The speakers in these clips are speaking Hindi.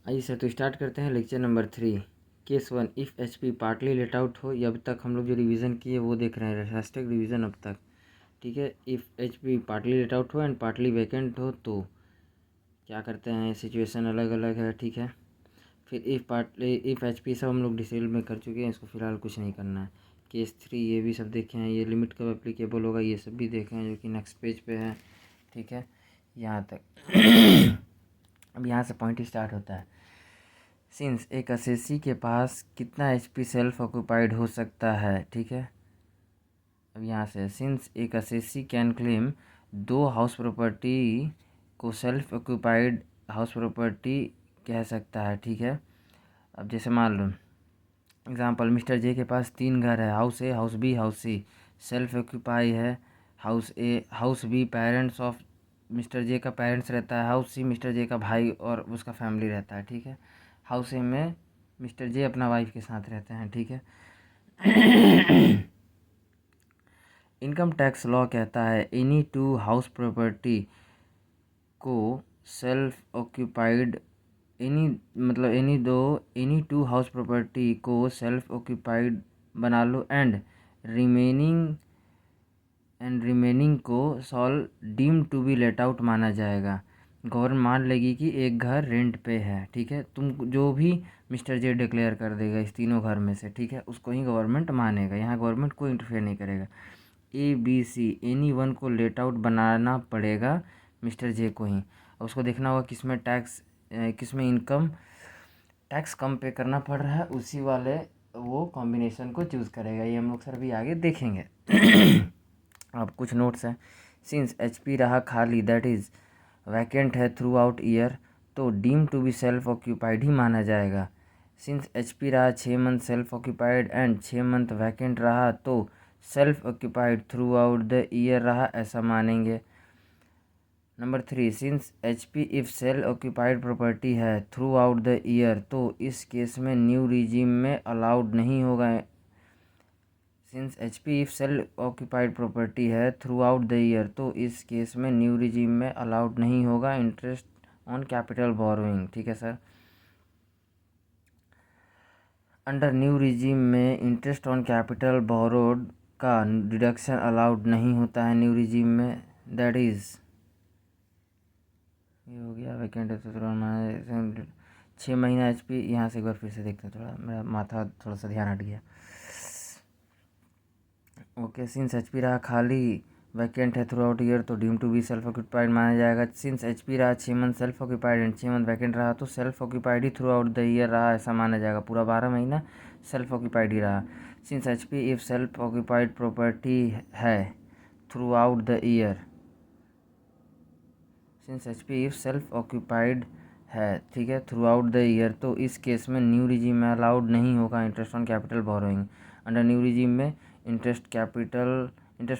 आइए सर, तो स्टार्ट करते हैं lecture number 3। Case 1, if HP partly late out हो। या अब तक हम लोग जो रिवीजन किए वो देख रहे हैं, हैशटैग रिवीजन अब तक, ठीक है। If HP partly late out हो एंड पार्टली वैकेंट हो तो क्या करते हैं, सिचुएशन अलग अलग है, ठीक है। फिर इफ़ एचपी सब हम लोग डिटेल में कर चुके हैं, इसको फिलहाल कुछ नहीं करना है। केस 3 ये भी सब देखे हैं, ये लिमिट कब एप्लीकेबल होगा ये सब भी देखे हैं, जो कि नेक्स्ट पेज पे है, ठीक है, यहाँ तक। अब यहाँ से पॉइंट स्टार्ट होता है। सिंस एक असेसी के पास कितना एचपी सेल्फ ऑक्यूपाइड हो सकता है, ठीक है। अब यहाँ से सिंस एक assessee can claim 2 house property को सेल्फ ऑक्यूपाइड हाउस प्रॉपर्टी कह सकता है, ठीक है। अब जैसे मान लो एग्जांपल, मिस्टर जे के पास 3 घर है, हाउस ए, हाउस बी, हाउस सी। सेल्फ ऑक्यूपाई है house A, house be parents of mister J का पेरेंट्स रहता है, हाउस सी मिस्टर जे का भाई और उसका फैमिली रहता है, ठीक है। हाउस ए में मिस्टर जे अपना वाइफ के साथ रहते हैं, ठीक है। इनकम टैक्स लॉ कहता है एनी 2 हाउस प्रॉपर्टी को self occupied any 2 house property को सेल्फ ऑक्यूपाइड बना लो एंड रिमेनिंग को shall deem to be let out माना जाएगा। गवर्नमेंट मान लेगी कि एक घर रेंट पे है, ठीक है। तुम जो भी मिस्टर जे डिक्लेयर कर देगा इस तीनों घर में से, ठीक है, उसको ही गवर्नमेंट मानेगा। यहाँ गवर्नमेंट कोई इंटरफेयर नहीं करेगा। A B C any one को लेट आउट बनाना पड़ेगा मिस्टर जे को ही। उसको देखना होगा किसमें इनकम टैक्स कम पे करना पड़ रहा है, उसी वाले वो कॉम्बिनेशन को चूज़ करेगा। ये हम लोग सर भी आगे देखेंगे। अब कुछ नोट्स हैं। सिंस एचपी रहा खाली, दैट इज़ वैकेंट है थ्रू आउट ईयर, तो deem to be self occupied ही माना जाएगा। सिंस एचपी रहा 6 month self occupied and 6 month vacant रहा, तो self occupied throughout the year रहा, ऐसा मानेंगे। Number 3, since HP if self occupied property है थ्रू आउट द ईयर, तो इस केस में न्यू रिजीम में अलाउड नहीं होगा। Since HP if self occupied property है थ्रू आउट द ईयर, तो इस केस में न्यू रिजीम में अलाउड नहीं होगा इंटरेस्ट ऑन कैपिटल बोरोइंग, ठीक है सर। अंडर न्यू रिजीम में इंटरेस्ट ऑन कैपिटल बोरोड का डिडक्शन अलाउड नहीं होता है न्यू रिजीम में। दैट इज़ ये हो गया वैकेंट है तो 6 महीना एचपी। यहाँ से एक बार फिर से देखते हैं, थोड़ा मेरा माथा थोड़ा सा ध्यान हट गया। ओके, सिंस एचपी रहा खाली, वैकेंट है थ्रू आउट ईयर, तो deem to be self occupied माना जाएगा। सिंस एचपी रहा 6 month self occupied and 6 month vacant रहा, तो सेल्फ ऑक्यूपाइड ही थ्रू आउट द ईयर रहा, ऐसा माना जाएगा। पूरा 12 महीना सेल्फ ऑक्यूपाइड ही रहा। Since HP if self occupied property है throughout the year, since HP if self occupied है, ठीक है, थ्रू आउट द ईयर, तो इस केस में न्यू रिजीम में अलाउड नहीं होगा interest on capital borrowing. Under new regime में इंटरेस्ट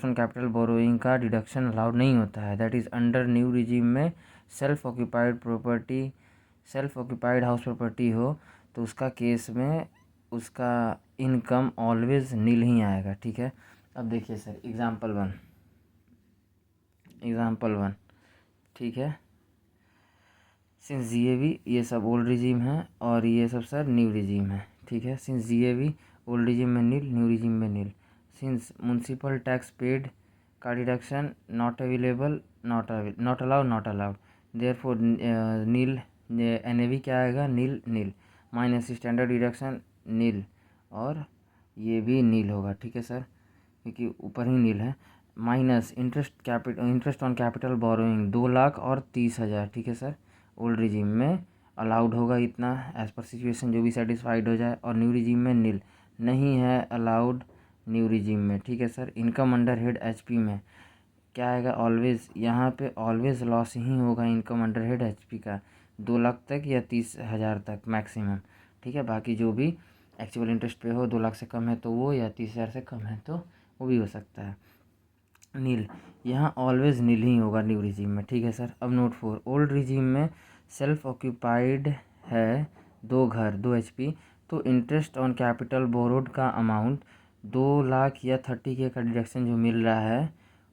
ऑन कैपिटल बोरोइंग का डिडक्शन अलाउड नहीं होता है। That is under new regime में सेल्फ ऑक्यूपाइड हाउस प्रॉपर्टी हो तो उसका केस में उसका इनकम ऑलवेज नील ही आएगा, ठीक है। अब देखिए सर, एग्जाम्पल वन, ठीक है। सिंस जीएवी ये सब ओल्ड रिजीम है और ये सब सर न्यू रिजीम है, ठीक है। सिंस जीएवी ओल्ड रिजीम में नील, न्यू रिजीम में nil. Since municipal tax paid का deduction not available, not allowed, therefore nil. NAV क्या आएगा, nil minus standard deduction nil, और ये भी नील होगा, ठीक है सर, क्योंकि ऊपर ही नील है। Minus interest on capital borrowing 2 lakh और 30,000, ठीक है सर। ओल्ड रिजीम में अलाउड होगा इतना एज पर सिचुएशन, जो भी सेटिस्फाइड हो जाए, और न्यू रिजीम में नील नहीं है अलाउड न्यू रिजीम में, ठीक है sir. Income under head HP में क्या आएगा, ऑलवेज, यहाँ पे ऑलवेज लॉस ही होगा इनकम अंडर हेड एचपी का, 2 लाख तक या 30,000 तक मैक्सिमम, ठीक है। बाकी जो भी एक्चुअल इंटरेस्ट पे हो, 2 लाख से कम है तो वो, या 30,000 से कम है तो वो भी हो सकता है। नील, यहाँ ऑलवेज नील ही होगा न्यू रिजीम में, ठीक है सर। अब नोट 4, ओल्ड रिजीम में सेल्फ ऑक्यूपाइड है 2 घर 2 एचपी, तो इंटरेस्ट ऑन कैपिटल बोरोड का अमाउंट 2 लाख या 30K का डिडक्शन जो मिल रहा है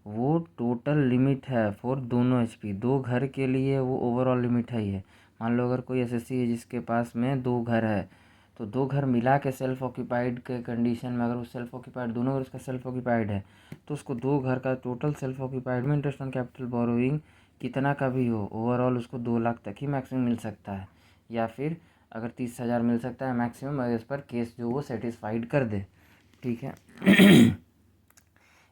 वो टोटल लिमिट है फॉर दोनों एचपी। 2 घर के लिए वो ओवरऑल लिमिट है, ये मान लो अगर कोई एसएससी है जिसके पास में 2 घर है, तो 2 घर मिला के सेल्फ ऑक्यूपाइड के कंडीशन में अगर वो सेल्फ ऑक्यूपाइड दोनों अगर उसका सेल्फ ऑक्यूपाइड है, तो उसको 2 घर का टोटल सेल्फ ऑक्यूपाइड में इंटरेस्ट ऑन कैपिटल बोरोइंग कितना का भी हो, ओवरऑल उसको 2 लाख तक ही मैक्सिमम मिल सकता है, या फिर अगर 30,000 मिल सकता है मैक्सिमम, अगर इस पर केस जो वो सेटिस्फाइड कर दे। ठीक है।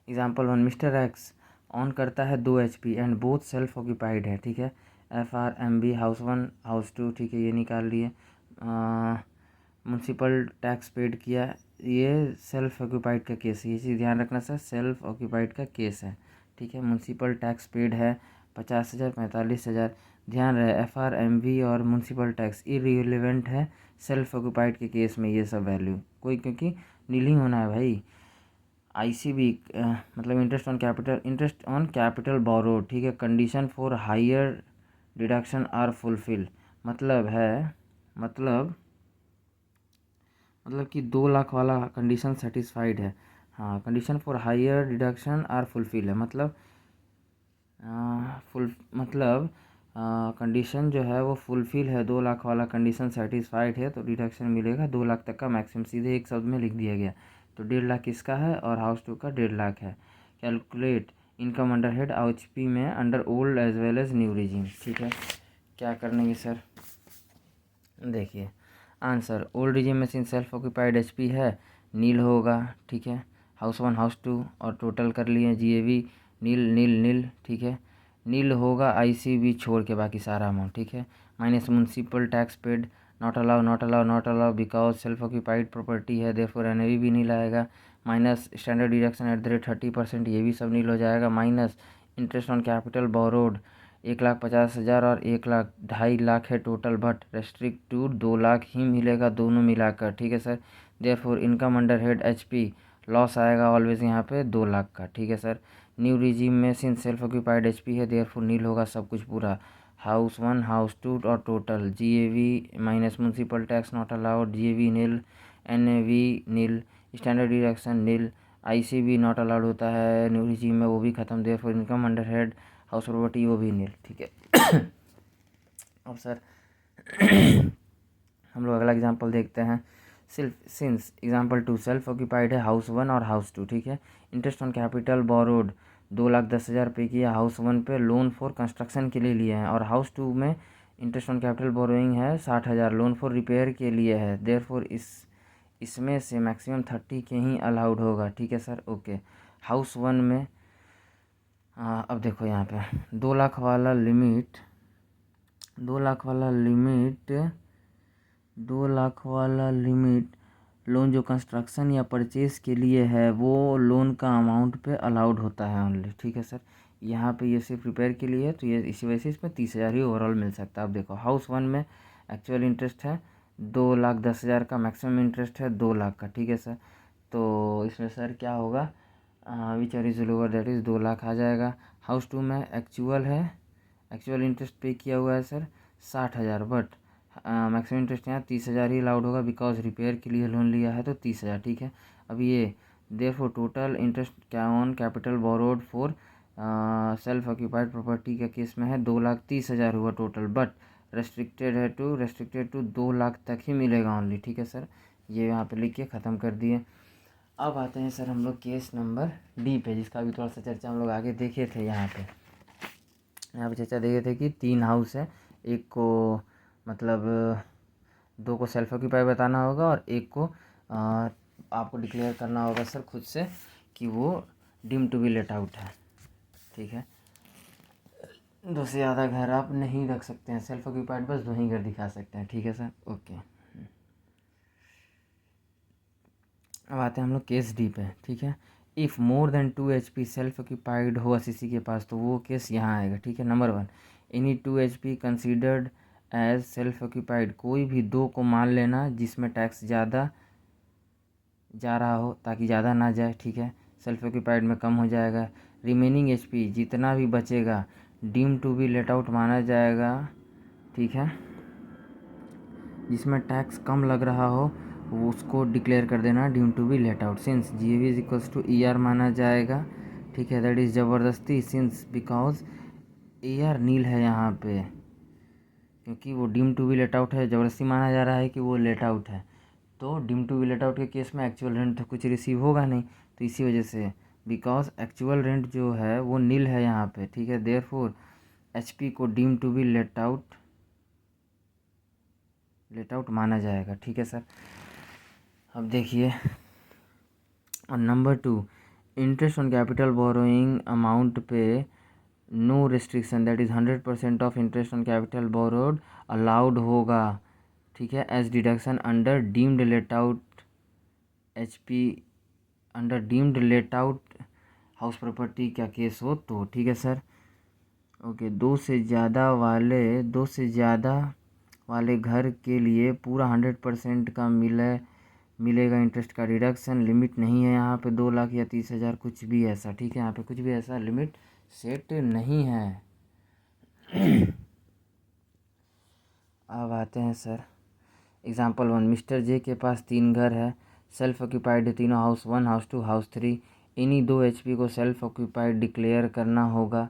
एग्जाम्पल 1, मिस्टर एक्स ऑन करता है 2 HP and both self occupied है। ठीक है। FRMB हाउस 1 हाउस 2, ठीक है, ये निकाल लिए। म्यूनसिपल टैक्स पेड किया, ये सेल्फ ऑक्यूपाइड का केस है, ये चीज़ ध्यान रखना सर, सेल्फ ऑक्यूपाइड का केस है। ठीक है। म्यूनसिपल टैक्स पेड है 50,000 45,000, ध्यान रहे FRMB और म्यूनसिपल टैक्स इररिलेवेंट है सेल्फ ऑक्यूपाइड के केस में, ये सब वैल्यू कोई, क्योंकि नीलिंग होना है भाई। ICB मतलब इंटरेस्ट ऑन कैपिटल बोरोड, ठीक है, condition for higher deduction are fulfil, मतलब है मतलब कि 2 लाख वाला कंडीशन सेटिस्फाइड है। हाँ, condition for higher deduction are fulfil है, मतलब कंडीशन जो है वो फुलफिल है, 2 लाख वाला कंडीशन सेटिस्फाइड है, तो डिडक्शन मिलेगा 2 लाख तक का मैक्सिमम, सीधे एक शब्द में लिख दिया गया। तो 1.5 लाख इसका है और हाउस 2 का 1.5 लाख है। Calculate income under head HP में under old as well as new regime. ठीक है, क्या करनेंगे सर, देखिए आंसर, ओल्ड रिजीम में सिंस सेल्फ ऑक्यूपाइड HP है, नील होगा। ठीक है। हाउस 1 हाउस 2 और टोटल कर लिए GAV, नील नील नील, ठीक है, नील होगा ICB छोड़ के बाकी सारा अमाउंट। ठीक है। Minus municipal tax paid, not allow not allow not allow because self occupied property है, देयरफॉर NAV भी नील आएगा। Minus standard deduction at the rate 30%, ये भी सब नील हो जाएगा। Minus interest on capital borrowed 1,50,000 और 1,00,000 2.5 लाख है total, but restrict to 2 lakh ही मिलेगा दोनों मिलाकर। ठीक है sir. Therefore income under head HP loss आएगा ऑलवेज यहाँ पे 2 लाख का। ठीक है सर। न्यू रिजीम में सिंस सेल्फ ऑक्यूपाइड HP है, देयरफॉर नील होगा सब कुछ पूरा, हाउस 1 हाउस 2 और total GAV minus municipal tax not allowed, GAV nil, NAV nil, standard deduction nil, ICB not allowed होता है न्यू रिजीम में, वो भी खत्म, therefore income under head house property वो भी नील। ठीक है। अब सर हम लोग अगला एग्जांपल देखते हैं। सिंस एग्जांपल 2 सेल्फ ऑक्यूपाइड है हाउस 1 और हाउस 2। ठीक है। इंटरेस्ट ऑन कैपिटल बोरोड 2,10,000 पे किया हाउस 1 पे, लोन फॉर कंस्ट्रक्शन के लिए लिए हैं, और हाउस 2 में इंटरेस्ट ऑन कैपिटल बोरोइंग है 60,000, लोन फॉर रिपेयर के लिए है, देयरफॉर इसमें से मैक्सिमम 30 के ही अलाउड होगा। ठीक है सर। ओके। हाउस 1 में अब देखो यहाँ पे 2 लाख वाला लिमिट 2 लाख वाला लिमिट 2 लाख वाला लिमिट लोन जो कंस्ट्रक्शन या परचेज के लिए है, वो लोन का अमाउंट पे अलाउड होता है ओनली। ठीक है सर। यहाँ पे ये सिर्फ रिपेयर के लिए है, तो ये इसी वजह से इसमें 30,000 ही ओवरऑल मिल सकता है। अब देखो हाउस 1 में एक्चुअल इंटरेस्ट है 2,10,000 का, मैक्सिमम इंटरेस्ट है 2 लाख का। ठीक है सर। तो इसमें सर क्या होगा, which are is lower, that is 2 lakh आ जाएगा। हाउस 2 में एक्चुअल इंटरेस्ट पे किया हुआ है सर 60,000, बट मैक्सिमम इंटरेस्ट यहाँ 30,000 ही अलाउड होगा, बिकॉज रिपेयर के लिए लोन लिया है तो 30,000। ठीक है। अब ये देयरफॉर टोटल इंटरेस्ट क्या on capital borrowed for self occupied property का केस में है 2,30,000 हुआ टोटल, बट रेस्ट्रिक्टेड टू 2 लाख तक ही मिलेगा ओनली। ठीक है सर। ये यहाँ पे लिख के ख़त्म कर दिए। अब आते हैं सर हम लोग केस नंबर D पे, जिसका भी थोड़ा सा चर्चा हम लोग आगे देखे थे। यहाँ पे चर्चा देखे थे कि 3 हाउस है, एक को मतलब 2 को सेल्फ ऑक्यूपाई बताना होगा और एक को आपको डिक्लेयर करना होगा सर खुद से कि वो deem to be let out है। ठीक है। 2 से ज़्यादा घर आप नहीं रख सकते हैं, सेल्फ ऑक्यूपाइड बस 2 ही घर दिखा सकते हैं। ठीक है सर। ओके। अब आते हैं हम लोग केस D पे। ठीक है। If more than 2 HP self occupied हो SEC के पास, तो वो केस यहाँ आएगा। ठीक है। Number 1, any 2 HP considered as self occupied, कोई भी 2 को मान लेना जिसमें टैक्स ज़्यादा जा रहा हो, ताकि ज़्यादा ना जाए। ठीक है। सेल्फ ऑक्यूपाइड में कम हो जाएगा। रिमेनिंग HP जितना भी बचेगा deem to be let out माना जाएगा। ठीक है। जिसमें टैक्स कम लग रहा हो वो उसको डिक्लेयर कर देना deem to be let out, since GAV is equals to ER माना जाएगा। ठीक है। दैट इज़ ज़बरदस्ती, सिंस बिकॉज ER नील है यहाँ पे, क्योंकि वो deem to be let out है, ज़बरदस्ती माना जा रहा है कि वो लेट आउट है। तो deem to be let out के केस में एक्चुअल रेंट तो कुछ रिसीव होगा नहीं, तो इसी वजह से बिकॉज एक्चुअल रेंट जो है वो नील है यहाँ पे, ठीक है। देयरफॉर एचपी को deem to be let out माना जाएगा, ठीक है सर। अब देखिए, और number 2, interest on capital borrowing amount पे no restriction, that is 100% of interest on capital borrowed allowed होगा, ठीक है, as deduction under deemed let out HP, under deemed let out house property का केस हो तो, ठीक है सर। ओके, दो से ज़्यादा वाले घर के लिए पूरा 100% का मिलेगा इंटरेस्ट का डिडक्शन। लिमिट नहीं है यहाँ पे 2 लाख या 30,000, कुछ भी ऐसा, ठीक है, यहाँ पे कुछ भी ऐसा लिमिट सेट नहीं है। अब आते हैं सर एग्जाम्पल 1। मिस्टर जे के पास 3 घर है, सेल्फ ऑक्यूपाइड है तीनों, हाउस 1, हाउस 2, हाउस 3। इन्हीं 2 एचपी को सेल्फ ऑक्यूपाइड डिक्लेयर करना होगा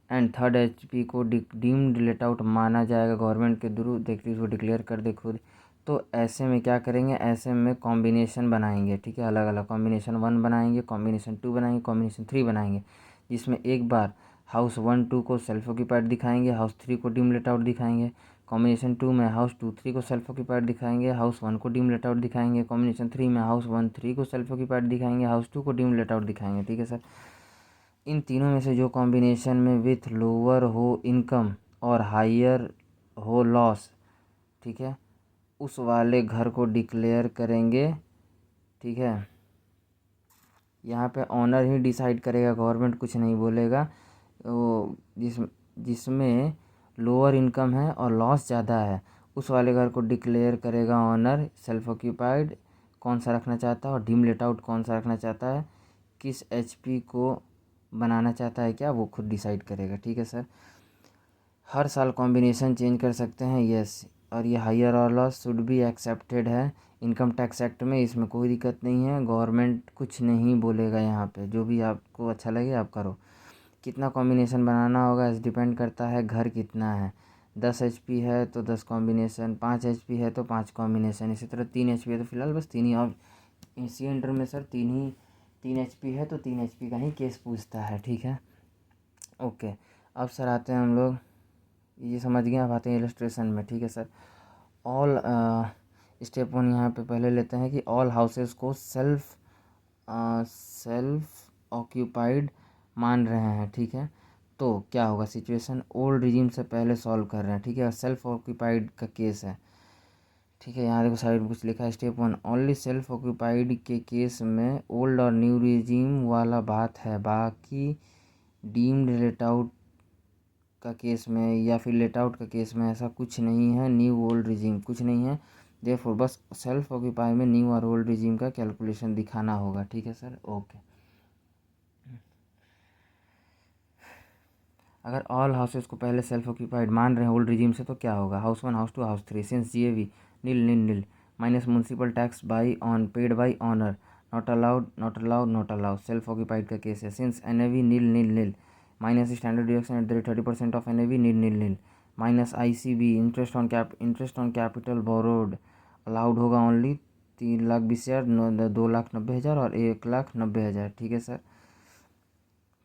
एंड थर्ड एचपी को डीम्ड लेट आउट माना जाएगा गवर्नमेंट के थ्रू। देखिए इसको डिक्लेयर कर दे खुद। तो ऐसे में क्या करेंगे, ऐसे में कॉम्बिनेशन बनाएंगे, ठीक है, अलग अलग कॉम्बिनेशन 1 बनाएंगे, कॉम्बिनेशन 2 बनाएंगे, कॉम्बिनेशन 3 बनाएंगे, जिसमें एक बार हाउस 1 2 को सेल्फ ऑक्यूपाइड दिखाएंगे, हाउस 3 को डीम लेट आउट दिखाएंगे। कॉम्बिनेशन 2 में हाउस 2 3 को सेल्फ ऑक्यूपाइड दिखाएंगे, हाउस 1 को डीम लेट आउट दिखाएंगे। कॉम्बिनेशन 3 में हाउस 1 3 को सेल्फ ऑक्यूपाइड दिखाएंगे, हाउस 2 को डीम लेट आउट दिखाएंगे, ठीक है सर। इन तीनों में से जो कॉम्बिनेशन में विथ लोअर हो इनकम और हायर हो लॉस, ठीक है, उस वाले घर को डिक्लेयर करेंगे, ठीक है। यहाँ पे ऑनर ही डिसाइड करेगा, गवर्नमेंट कुछ नहीं बोलेगा। वो जिसमें लोअर इनकम है और लॉस ज़्यादा है, उस वाले घर को डिक्लेयर करेगा ऑनर सेल्फ ऑक्यूपाइड कौन सा रखना चाहता है और डीम लेट आउट कौन सा रखना चाहता है, किस एचपी को बनाना चाहता है, क्या वो खुद डिसाइड करेगा, ठीक है सर। हर साल कॉम्बिनेशन चेंज कर सकते हैं, यस। और ये हायर और लॉस शुड बी एक्सेप्टेड है इनकम टैक्स एक्ट में, इसमें कोई दिक्कत नहीं है, गवर्नमेंट कुछ नहीं बोलेगा यहाँ पे, जो भी आपको अच्छा लगे आप करो। कितना कॉम्बिनेशन बनाना होगा इस डिपेंड करता है घर कितना है। 10 एचपी है तो 10 कॉम्बिनेशन, 5 एचपी है तो 5 कॉम्बिनेशन, इसी तरह 3 एचपी है तो फिलहाल बस 3 ही। और इसी अंडर में सर 3 एचपी है तो 3 एचपी का ही केस पूछता है, ठीक है। ओके, अब सर आते हैं हम लोग, ये समझ गए, अब आते हैं इलस्ट्रेशन में, ठीक है सर। ऑल स्टेप 1 यहाँ पे पहले लेते हैं कि ऑल हाउसेस को सेल्फ ऑक्यूपाइड मान रहे हैं, ठीक है। तो क्या होगा सिचुएशन, ओल्ड रिजीम से पहले सॉल्व कर रहे हैं, ठीक है, सेल्फ ऑक्यूपाइड का केस है, ठीक है। यहाँ देखो साइड कुछ लिखा है, स्टेप 1 ओनली सेल्फ ऑक्यूपाइड के केस में ओल्ड और न्यू रिजीम वाला बात है, बाकी डीम्ड लेट आउट का केस में या फिर लेट आउट का केस में ऐसा कुछ नहीं है, न्यू ओल्ड रिजीम कुछ नहीं है। देयरफॉर बस सेल्फ ऑक्यूपाई में न्यू और ओल्ड रिजीम का कैलकुलेशन दिखाना होगा, ठीक है सर। ओके, अगर ऑल हाउसेस को पहले सेल्फ ऑक्यूपाइड मान रहे हैं ओल्ड रिजीम से तो क्या होगा, house 1 house 2 house 3 since GAV nil nil nil minus municipal tax by on paid by owner not allowed not allowed not allowed, self occupied का केस है। Since NAV nil nil nil minus standard deduction at the rate 30% of NAV nil nil nil minus ICB interest on capital borrowed allowed होगा ओनली 3,20,000, 2,90,000 और 1,90,000, ठीक है सर,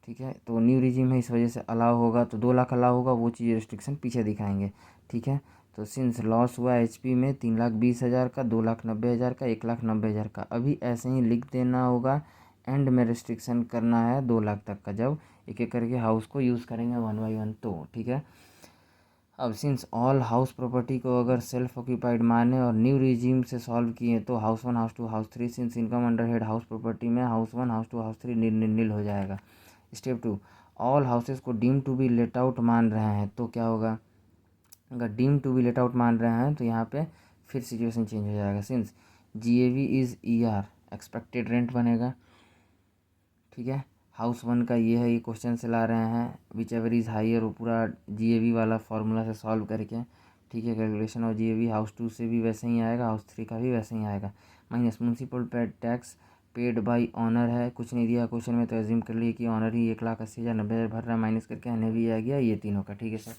ठीक है। तो न्यू रिजीम है इस वजह से अलाउ होगा, तो 2 लाख अलाउ होगा, वो चीज़ रिस्ट्रिक्शन पीछे दिखाएंगे, ठीक है। तो सिंस लॉस हुआ एचपी में 3,20,000 का, 2,90,000 का, 1,90,000 का, अभी ऐसे ही लिख देना होगा। एंड में रिस्ट्रिक्शन करना है 2 लाख तक का, जब एक एक करके हाउस को यूज़ करेंगे 1 बाई 1, तो ठीक है। अब सिंस ऑल हाउस प्रॉपर्टी को अगर सेल्फ ऑक्यूपाइड माने और न्यू रिजीम से सॉल्व किए तो house 1 house 2 house 3 since income under head house property में house 1 house 2 house 3 nil nil nil हो जाएगा। स्टेप 2 ऑल हाउसेस को deem to be let out मान रहे हैं तो क्या होगा, अगर deem to be let out मान रहे हैं तो यहाँ पे फिर सिचुएशन चेंज हो जाएगा। Since GAV is ER expected rent बनेगा, ठीक है। हाउस 1 का ये है, ये क्वेश्चन से ला रहे हैं, विच एवर इज़ हाइयर, वो पूरा जीएवी वाला फार्मूला से सॉल्व करके, ठीक है, कैलकुलेशन और जीएवी। हाउस 2 से भी वैसे ही आएगा, हाउस 3 का भी वैसे ही आएगा। Minus municipal tax paid by owner है, कुछ नहीं दिया क्वेश्चन में तो एज्यूम कर लिए कि ऑनर ही 1,80,000 90,000 भर रहा है, माइनस करके एनएवी आ गया ये तीनों का, ठीक है सर।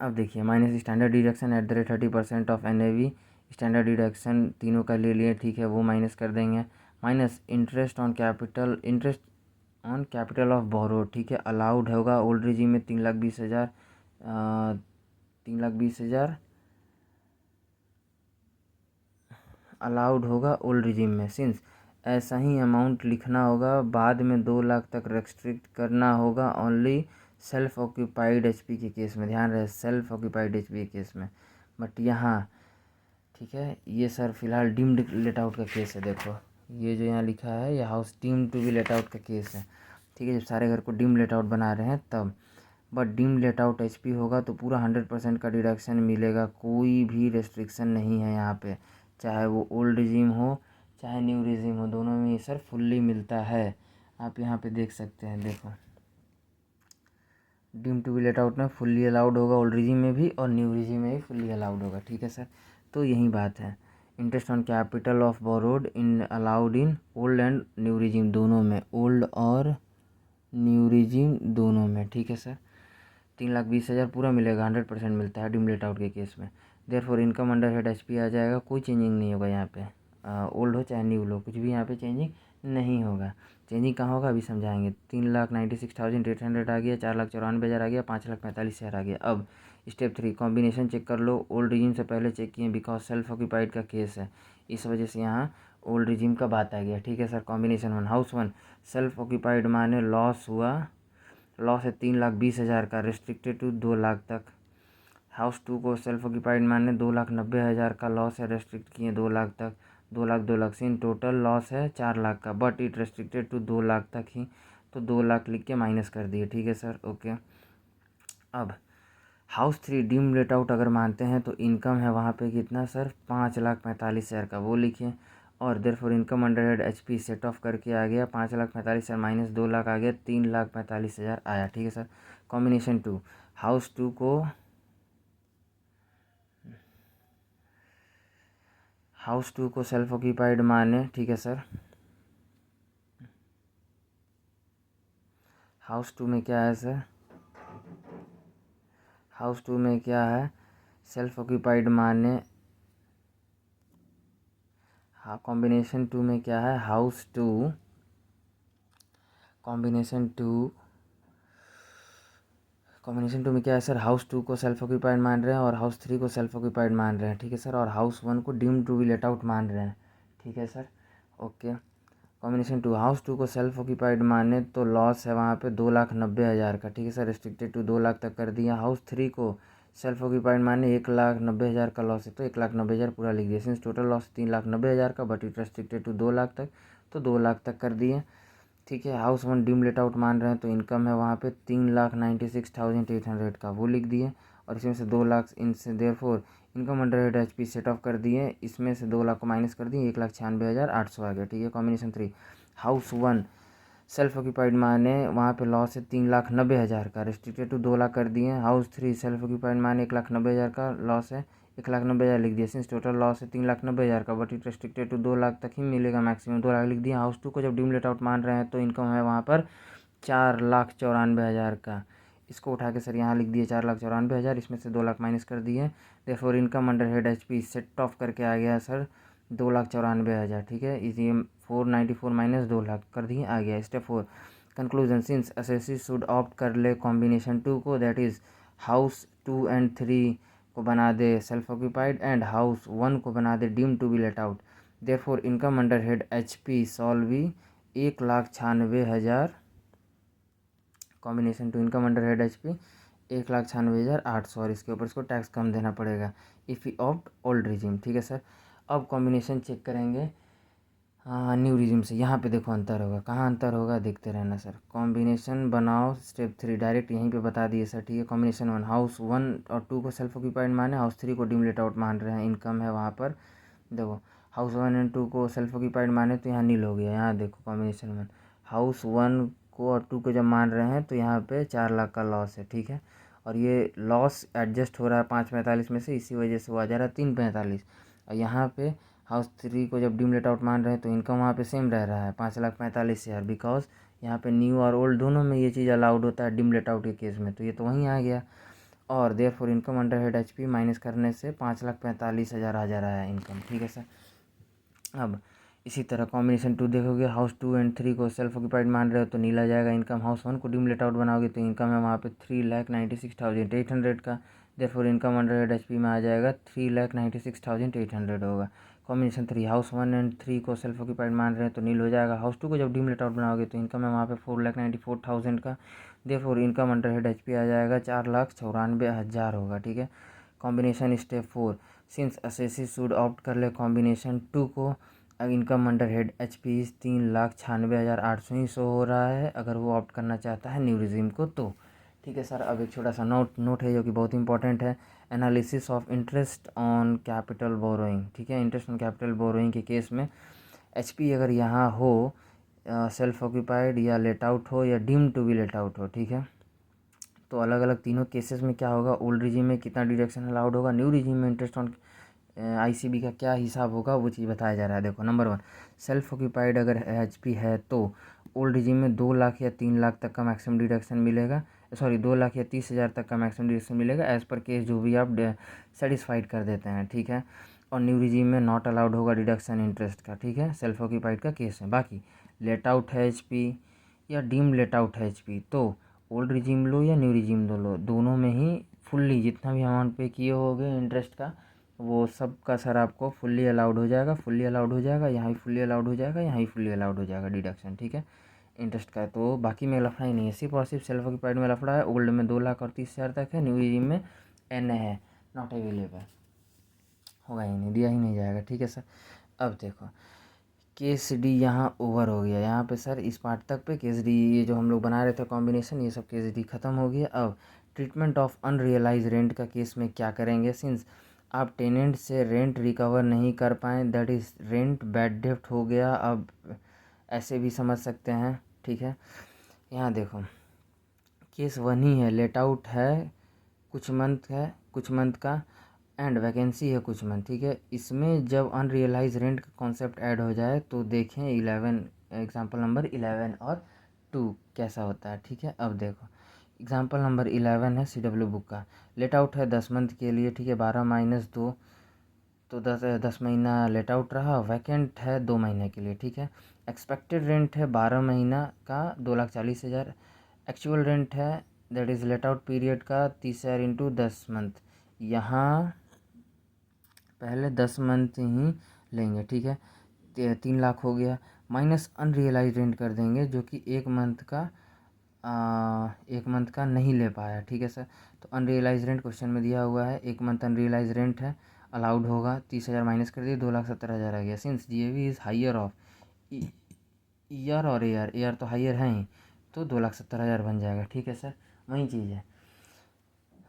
अब देखिए minus standard deduction at the rate 30% of NAV, standard deduction तीनों का ले लिए, ठीक है, वो माइनस कर देंगे। Minus interest on capital, interest on capital of borrow, ठीक है, अलाउड होगा ओल्ड रिजीम में 3,20,000, 3,20,000 अलाउड होगा ओल्ड रिजीम में। सिंस ऐसा ही अमाउंट लिखना होगा, बाद में 2 लाख तक रेस्ट्रिक्ट करना होगा ओनली सेल्फ ऑक्यूपाइड HP के केस में, ध्यान रहे सेल्फ ऑक्यूपाइड HP के केस में। बट यहाँ ठीक है, ये सर फिलहाल डीम्ड लेट आउट का केस है। देखो ये जो यहाँ लिखा है, ये house deemed to be let out का केस है, ठीक है, जब सारे घर को डीम लेट आउट बना रहे हैं तब। But deem let out HP होगा तो पूरा 100% का डिडक्शन मिलेगा, कोई भी रेस्ट्रिक्शन नहीं है यहाँ पे, चाहे वो ओल्ड रिजीम हो चाहे न्यू रिजीम हो, दोनों में ये सर फुल्ली मिलता है। आप यहाँ पे देख सकते हैं, देखो deem to be let out में फुल्ली अलाउड होगा ओल्ड रिजीम में भी और न्यू रिजीम में भी फुल्ली अलाउड होगा, ठीक है सर। तो यही बात है, interest on capital of borrowed in allowed in old and new regime, दोनों में, ओल्ड और न्यू रिजीम दोनों में, ठीक है सर। 3,20,000 पूरा मिलेगा, 100% मिलता है डीम लेट आउट के केस में। Therefore income under head HP आ जाएगा, कोई चेंजिंग नहीं होगा यहाँ पे, ओल्ड हो चाहे न्यू हो, कुछ भी यहाँ पे चेंजिंग नहीं होगा। चेंजिंग कहाँ होगा अभी समझाएंगे। 3,96,800 आ गया, 4,94,000 आ गया, 5,45,000 आ गया। अब स्टेप 3 कॉम्बिनेशन चेक कर लो, ओल्ड रिजीम से पहले चेक किए बिकॉज सेल्फ ऑक्यूपाइड का केस है, इस वजह से यहाँ ओल्ड रिजीम का बात आ गया, ठीक है sir. Combination 1 house 1 self occupied माने लॉस हुआ, लॉस है 3,20,000 का, रेस्ट्रिक्टेड टू 2 लाख तक। हाउस 2 को सेल्फ ऑक्यूपाइड माने 2,90,000 का लॉस है, रेस्ट्रिक्ट किए 2 लाख तक, 2 लाख से इन टोटल लॉस है 4 लाख का, but it restricted to 2 lakh तक ही, तो 2 लाख लिख के माइनस कर दिए, ठीक है सर, ओके। अब हाउस 3 डीम लेट आउट अगर मानते हैं तो इनकम है वहाँ पे कितना सर, 5,45,000 का, वो लिखिए। और therefore income under head HP set of करके आ गया 5,45,000 माइनस 2 लाख आ गया, 3,45,000 आया, ठीक है सर। कॉम्बिनेशन 2 हाउस 2 को, हाउस 2 को सेल्फ ऑक्यूपाइड माने, ठीक है सर। हाउस 2 में क्या है सर, हाउस 2 में क्या है, सेल्फ ऑक्यूपाइड माने, हाँ कॉम्बिनेशन 2 में क्या है, हाउस 2, कॉम्बिनेशन 2, कॉम्बिनेशन 2 में क्या है सर, हाउस 2 को सेल्फ ऑक्यूपाइड मान रहे हैं और हाउस 3 को सेल्फ ऑक्यूपाइड मान रहे हैं, ठीक है सर, और हाउस 1 को deem to be let out मान रहे हैं, ठीक है सर, ओके। कॉम्बिनेशन 2 हाउस 2 को सेल्फ ऑक्यूपाइड माने तो लॉस है वहाँ पे 2,90,000 का, ठीक है सर, रिस्ट्रिक्टेड टू 2 लाख तक कर दिया। हाउस 3 को सेल्फ ऑक्यूपाइड माने 1,90,000 का लॉस है, तो 1,90,000 पूरा लिख दिया, सिंस टोटल लॉस 3,90,000 का, but it restricted to 2 lakh तक, तो 2 लाख तक कर दिए, ठीक है। हाउस 1 डीम लेट आउट मान रहे हैं तो इनकम है वहाँ पे 3,96,800 का, वो लिख दिए, और इसमें से 2 लाख इनसे, therefore income under head HP set of कर दिए, इसमें से 2 लाख को माइनस कर दिए, 1,96,800 आ गया, ठीक है। कॉम्बिनेशन 3 हाउस 1 सेल्फ ऑक्यूपाइड माने वहाँ पे लॉस है 3,90,000 का, रेस्ट्रिक्टेड टू 2 लाख कर दिए। हाउस 3 सेल्फ ऑक्यूपाइड माने 1,90,000 का लॉस है, 1,90,000 लिख दिया, सिंस टोटल लॉस है 3,90,000 का, but it restricted to 2 lakh तक ही मिलेगा मैक्सिमम, 2 लाख लिख दिया। हाउस 2 को जब डीम लेट आउट मान रहे हैं तो इनकम है वहाँ पर 4,94,000 का, इसको उठा के सर यहाँ लिख दिए 4,94,000, इसमें से 2 लाख माइनस कर दिए, therefore income under head HP set of करके आ गया सर 2,94,000, ठीक है। इसी 494 माइनस 2 लाख कर दिए, आ गया। Step 4 conclusion since assessee should opt कर ले कॉम्बिनेशन 2 को, दैट इज़ हाउस 2 एंड 3 को बना दे सेल्फ ऑक्यूपाइड एंड हाउस 1 को बना दे deem to be let out, therefore income under head HP सॉल्व भी 1,96,000, combination 2 income under head HP 1,96,800, और इसके ऊपर इसको टैक्स कम देना पड़ेगा if you opt old regime, ठीक है सर। अब कॉम्बिनेशन चेक करेंगे न्यू रिजीम से, यहाँ पे देखो अंतर होगा, कहाँ अंतर होगा देखते रहना सर। कॉम्बिनेशन बनाओ स्टेप 3 डायरेक्ट यहीं पे बता दिए सर, ठीक है। कॉम्बिनेशन 1 हाउस 1 और 2 को सेल्फ ऑक्यूपाइड माने, हाउस 3 को डीम लेट आउट मान रहे हैं, इनकम है वहाँ पर, देखो हाउस 1 एंड 2 को सेल्फ ऑक्यूपाइड माने तो यहाँ नील हो गया, यहाँ देखो कॉम्बिनेशन 1 हाउस 1 को और 2 को जब मान रहे हैं तो यहाँ पे 4 लाख का लॉस है, ठीक है, और ये लॉस एडजस्ट हो रहा है 5,45 में से, इसी वजह से वो आ जा रहा है 3,45, और यहाँ पे हाउस 3 को जब डीम लेट आउट मान रहे हैं तो इनकम वहाँ पे सेम रह रहा है 5,45,000, बिकॉज यहाँ पे न्यू और ओल्ड दोनों में ये चीज़ अलाउड होता है डिम लेट आउट के केस में, तो ये तो वहीं आ गया। और therefore income under head HP minus करने से 5,45,000 आ जा रहा है इनकम, ठीक है सर। अब इसी तरह कॉम्बिनेशन 2 देखोगे, हाउस 2 एंड 3 को सेल्फ ऑक्यूपाइड मान रहे हो तो नील आ जाएगा इनकम। हाउस 1 को डिम लेट आउट बनाओगे तो इनकम है वहाँ पे 3,96,800 का, therefore income under head HP में आ जाएगा 3,96,800 होगा। कॉम्बिनेशन 3 हाउस 1 एंड 3 को सेल्फ ऑक्यूपाइड मान रहे हैं तो नील हो जाएगा। हाउस 2 को जब डिम लेट आउट बनाओगे तो इनकम है वहाँ पे 4,94,000 का, therefore income under head HP आ जाएगा 4,94,000 होगा, ठीक है। Combination step 4, since assessee should opt कर ले कॉम्बिनेशन 2 को, इनकम अंडर हेड HP 3,96,800 ही शो हो रहा है अगर वो ऑप्ट करना चाहता है न्यू रिजीम को तो, ठीक है सर। अब एक छोटा सा नोट है जो कि बहुत इंपॉर्टेंट है, analysis of interest on capital borrowing, ठीक है। इंटरेस्ट ऑन कैपिटल बोरोइंग के केस में HP अगर यहाँ हो सेल्फ ऑक्यूपाइड या लेट आउट हो या deem to be let out हो, ठीक है, तो अलग अलग तीनों केसेस में क्या होगा, ओल्ड रिजीम में कितना डिडक्शन अलाउड होगा, न्यू रिजीम में इंटरेस्ट ऑन ICB का क्या हिसाब होगा, वो चीज़ बताया जा रहा है। देखो नंबर 1, सेल्फ ऑक्यूपाइड अगर HP है तो ओल्ड रिजीम में 2 लाख या 3 लाख तक का मैक्सिमम डिडक्शन मिलेगा, सॉरी 2 लाख या 30,000 तक का मैक्सिमम डिडक्शन मिलेगा एज़ पर केस जो भी आप सेटिस्फाइड कर देते हैं, ठीक है। और न्यू रिजीम में नॉट अलाउड होगा डिडक्शन इंटरेस्ट का, ठीक है, सेल्फ ऑक्यूपाइड का केस है। बाकी लेट आउट है HP या डीम लेट आउट है HP तो ओल्ड रिजीम लो या न्यू रिजीम लो, दोनों में ही फुल्ली जितना भी अमाउंट पे किए होगे इंटरेस्ट का वो सब का सर आपको फुल्ली अलाउड हो जाएगा, फुल्ली अलाउड हो जाएगा, यहाँ भी फुल्ली अलाउड हो जाएगा, यहाँ भी फुल्ली अलाउड हो जाएगा डिडक्शन, ठीक है, इंटरेस्ट का। तो बाकी में लफड़ा ही नहीं है, सिर्फ और सिर्फ सेल्फ ऑक्यूपाइड में लफड़ा है। ओल्ड में 2 लाख और 30,000 तक है, न्यू रिजीम में NA है, नॉट अवेलेबल, होगा ही नहीं, दिया ही नहीं जाएगा, ठीक है सर। अब देखो केस डी यहाँ ओवर हो गया, यहाँ पे सर इस पार्ट तक पे केस डी ये जो हम लोग बना रहे थे कॉम्बिनेशन ये सब केस डी ख़त्म हो गया। अब ट्रीटमेंट ऑफ अनरियलाइज रेंट का केस में क्या करेंगे, सिंस आप टेनेंट से रेंट रिकवर नहीं कर पाएँ, दैट इज़ रेंट बैड डेप्ट हो गया, अब ऐसे भी समझ सकते हैं, ठीक है। यहाँ देखो केस 1 ही है, लेट आउट है कुछ मंथ का एंड वैकेंसी है कुछ मंथ, ठीक है। इसमें जब अनरियलाइज रेंट का कॉन्सेप्ट ऐड हो जाए तो देखें 11 एग्जांपल नंबर 11 और 2 कैसा होता है, ठीक है। अब देखो एग्जांपल नंबर 11 है CW बुक का, लेट आउट है 10 मंथ के लिए, ठीक है, 12 माइनस 2 तो 10 महीना लेट आउट रहा, वैकेंट है 2 महीने के लिए, ठीक है। एक्सपेक्टेड रेंट है 12 महीना का 2,40,000, एक्चुअल रेंट है that is let out period का 30,000 इंटू 10 मंथ, यहाँ पहले 10 मंथ ही लेंगे, ठीक है, 3 लाख हो गया, माइनस अनरियलाइज रेंट कर देंगे जो कि एक मंथ का नहीं ले पाया, ठीक है सर। तो अनरियलाइज रेंट क्वेश्चन में दिया हुआ है, एक मंथ अनरियलाइज रेंट है, अलाउड होगा 30,000 माइनस कर दिए 2,70,000 आ गया। Since GAV is higher of ER और AR तो हाइयर है ही तो 2,70,000 बन जाएगा, ठीक है सर। वही चीज़ है,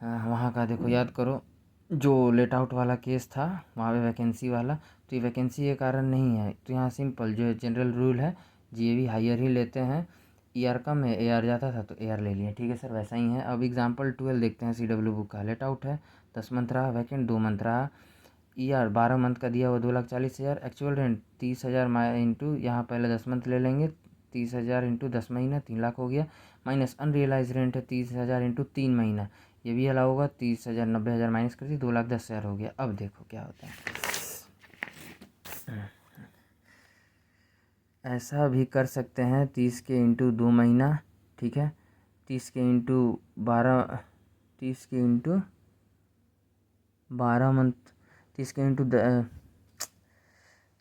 वहाँ का देखो याद करो जो लेट आउट वाला केस था वहाँ पे वैकेंसी वाला, तो ये वैकेंसी के कारण नहीं है, तो यहाँ सिंपल जो जनरल रूल है GAV हाइयर ही लेते हैं, ER कम है AR ज़्यादा था तो AR ले लिया, ठीक है सर, वैसा ही है। अब एग्जांपल 12 देखते हैं CW बुक का, लेट आउट है 10 मंथ रहा, वैकेंट 2 मंथ रहा, ER 12 मंथ का दिया हुआ 2,40,000, एक्चुअल रेंट 30,000 इंटू यहाँ पहले 10 मंथ ले लेंगे 30,000 इंटू 10 महीना 3 लाख हो गया, माइनस अनरियलाइज रेंट है 30,000 इंटू 3 महीना, ये भी अलाउ होगा 30,000 90,000 माइनस कर दी 2,10,000 हो गया। अब देखो क्या होता है, ऐसा भी कर सकते हैं 30 के इंटू 2 महीना, ठीक है, 30 के इंटू 12 30 के इंटू 12 मंथ 30 के इंटू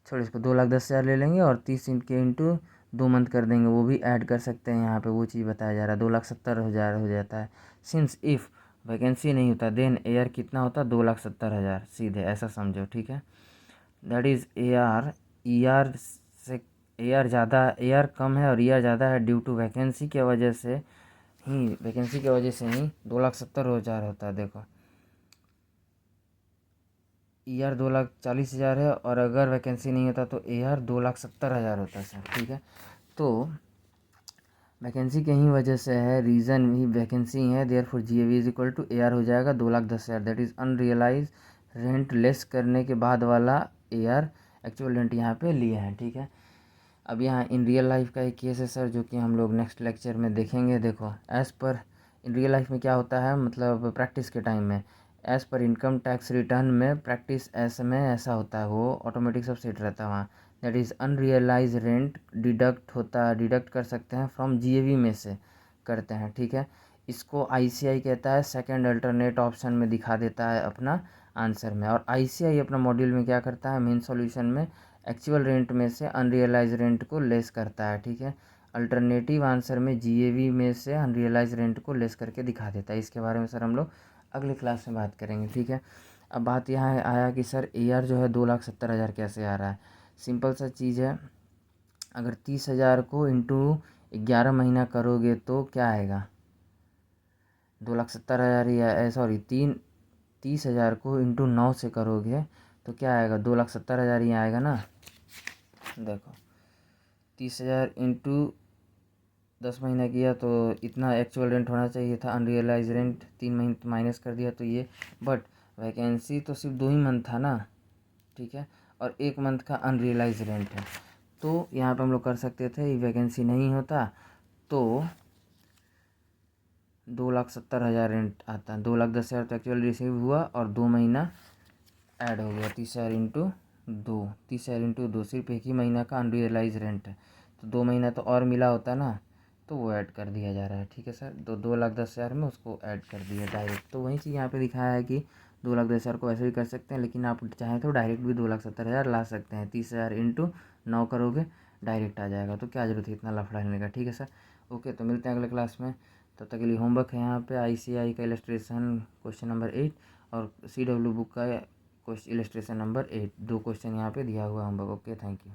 छोड़ इसको 2,10,000 ले लेंगे और 30 के इंटू 2 मंथ कर देंगे, वो भी ऐड कर सकते हैं, यहाँ पे वो चीज़ बताया जा रहा है 2,70,000 हो जाता है। सिंस इफ़ वैकेंसी नहीं होता देन AR कितना होता 2,70,000 सीधे ऐसा समझो, ठीक है, दैट इज़ ER से AR ज़्यादा AR कम है और ER ज़्यादा है ड्यू टू वैकेंसी के वजह से ही 2,70,000 होता है। देखो ER 2,40,000 है और अगर वैकेंसी नहीं होता तो AR 2,70,000 होता है सर, ठीक है। तो वैकेंसी के ही वजह से है, रीज़न ही वैकेंसी है, therefore GAV is equal to AR हो जाएगा 2,10,000, that is unrealise rent less करने के बाद वाला AR, एक्चुअल रेंट यहाँ पे लिए हैं, ठीक है। अब यहाँ इन रियल लाइफ का एक केस है सर, जो कि हम लोग नेक्स्ट लेक्चर में देखेंगे। देखो, as per in real life में क्या होता है, मतलब प्रैक्टिस के टाइम में as per income tax return में प्रैक्टिस ऐसे में ऐसा होता है, वो ऑटोमेटिक सब सेट रहता है वहाँ। That is unrealise rent deduct कर सकते हैं फ्रॉम जीएवी में से करते हैं, ठीक है। इसको आईसीआई कहता है, सेकंड अल्टरनेट ऑप्शन में दिखा देता है अपना आंसर में। और आईसीआई अपना मॉड्यूल में क्या करता है, मेन सॉल्यूशन में एक्चुअल रेंट में से अनरियलाइज रेंट को लेस करता है, ठीक है। अल्टरनेटिव आंसर में जीएवी में से अनरियलाइज रेंट को लेस करके दिखा देता है। इसके बारे में सर हम लोग अगले क्लास में बात करेंगे, ठीक है। अब बात यहाँ आया कि सर AR जो है 2,70,000 कैसे आ रहा है। सिंपल सा चीज़ है, अगर 30,000 को इंटू 11 महीना करोगे तो क्या आएगा, 2,70,000 ही, सॉरी 30,000 को इंटू 9 से करोगे तो क्या आएगा, 2,70,000 ही आएगा ना। देखो 30,000 इंटू 10 महीना किया तो इतना एक्चुअल रेंट होना चाहिए था, अनरियलाइज रेंट 3 महीने माइनस कर दिया तो ये, बट वैकेंसी तो सिर्फ 2 ही मंथ था ना, ठीक है, और 1 मंथ का अनरियलाइज रेंट है। तो यहाँ पे हम लोग कर सकते थे, वैकेंसी नहीं होता तो 2,70,000 रेंट आता, 2,10,000 तो एक्चुअल रिसीव हुआ और 2 महीना ऐड हो गया, 30,000 इंटू 2, 30,000 इंटू 2 सिर्फ एक ही महीना का अनरियलाइज रेंट है, तो 2 महीना तो और मिला होता ना, तो वो ऐड कर दिया जा रहा है, ठीक है सर। तो 2,10,000 में उसको ऐड कर दिया डायरेक्ट। तो वही चीज़ यहाँ पे दिखाया है कि 2,10,000 को ऐसे भी कर सकते हैं, लेकिन आप चाहें तो डायरेक्ट भी 2,70,000 ला सकते हैं। 30,000 इंटू 9 करोगे डायरेक्ट आ जाएगा, तो क्या जरूरत है इतना लफड़ा लेने का, ठीक है सर। ओके, तो मिलते हैं अगले क्लास में। तब तक के लिए होमवर्क है यहाँ पे आईसीआई का इलस्ट्रेशन क्वेश्चन नंबर 8 और CW बुक का इलस्ट्रेशन नंबर 8, 2 क्वेश्चन यहाँ पे दिया हुआ होमवर्क। Okay, thank you.